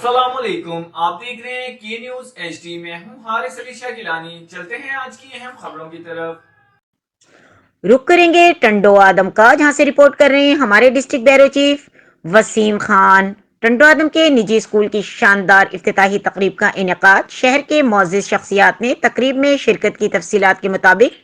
السلام علیکم، آپ دیکھ رہے ہیں کے نیوز ایچ ڈی میں ہوں حارث علی شاہ گیلانی۔ چلتے ہیں آج کی اہم خبروں کی طرف۔ رخ کریں گے ٹنڈو آدم کا، جہاں سے رپورٹ کر رہے ہیں ہمارے district bureau chief Waseem Khan. Tando Adam کے نجی اسکول کی شاندار افتتاحی تقریب کا انعقاد۔ شہر کے معزز شخصیات نے تقریب میں شرکت کی۔ تفصیلات کے مطابق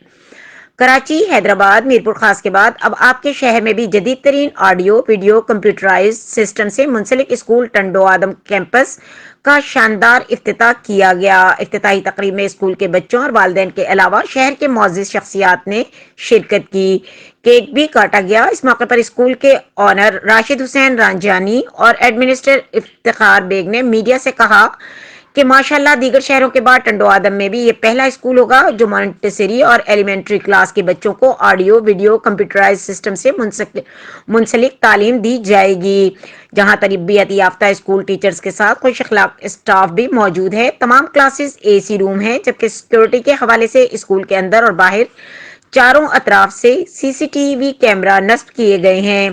کراچی، حیدرآباد، میرپور خاص کے بعد اب آپ کے شہر میں بھی جدید ترین آڈیو ویڈیو کمپیوٹرائز سسٹم سے منسلک اسکول ٹنڈو آدم کیمپس کا شاندار افتتاح کیا گیا۔ افتتاحی تقریب میں اسکول کے بچوں اور والدین کے علاوہ شہر کے معزز شخصیات نے شرکت کی۔ کیک بھی کاٹا گیا۔ اس موقع پر اسکول کے آنر راشد حسین رانجانی اور ایڈمنسٹریٹر افتخار بیگ نے میڈیا سے کہا کہ ماشاءاللہ دیگر شہروں کے بعد ٹنڈو آدم میں بھی یہ پہلا اسکول ہوگا جو مانٹیسری اور ایلیمنٹری کلاس کے بچوں کو آڈیو ویڈیو کمپیوٹرائز سسٹم سے منسلک تعلیم دی جائے گی، جہاں تربیت یافتہ اسکول ٹیچرز کے ساتھ خوش اخلاق اسٹاف بھی موجود ہے۔ تمام کلاسز اے سی روم ہیں، جبکہ سیکورٹی کے حوالے سے اسکول کے اندر اور باہر چاروں اطراف سے سی سی ٹی وی کیمرہ نصب کیے گئے ہیں۔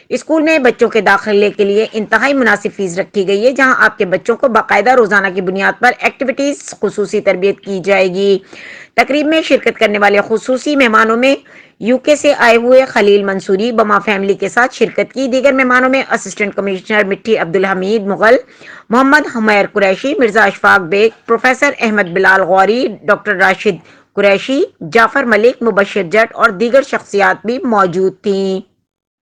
اسکول میں بچوں کے داخلے کے لیے انتہائی مناسب فیس رکھی گئی ہے، جہاں آپ کے بچوں کو باقاعدہ روزانہ کی بنیاد پر ایکٹیویٹیز خصوصی تربیت کی جائے گی۔ تقریب میں شرکت کرنے والے خصوصی مہمانوں میں یو کے سے آئے ہوئے خلیل منصوری بما فیملی کے ساتھ شرکت کی۔ دیگر مہمانوں میں اسسٹنٹ کمشنر مٹھی عبدالحمید مغل، محمد حمیر قریشی، مرزا اشفاق بیگ، پروفیسر احمد بلال غوری، ڈاکٹر راشد قریشی، جعفر ملک، مبشر جٹ اور دیگر شخصیات بھی موجود تھیں۔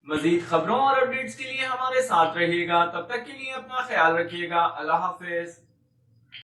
مزید خبروں اور اپڈیٹس کے لیے ہمارے ساتھ رہیے گا، تب تک کے لیے اپنا خیال رکھیے گا۔ اللہ حافظ۔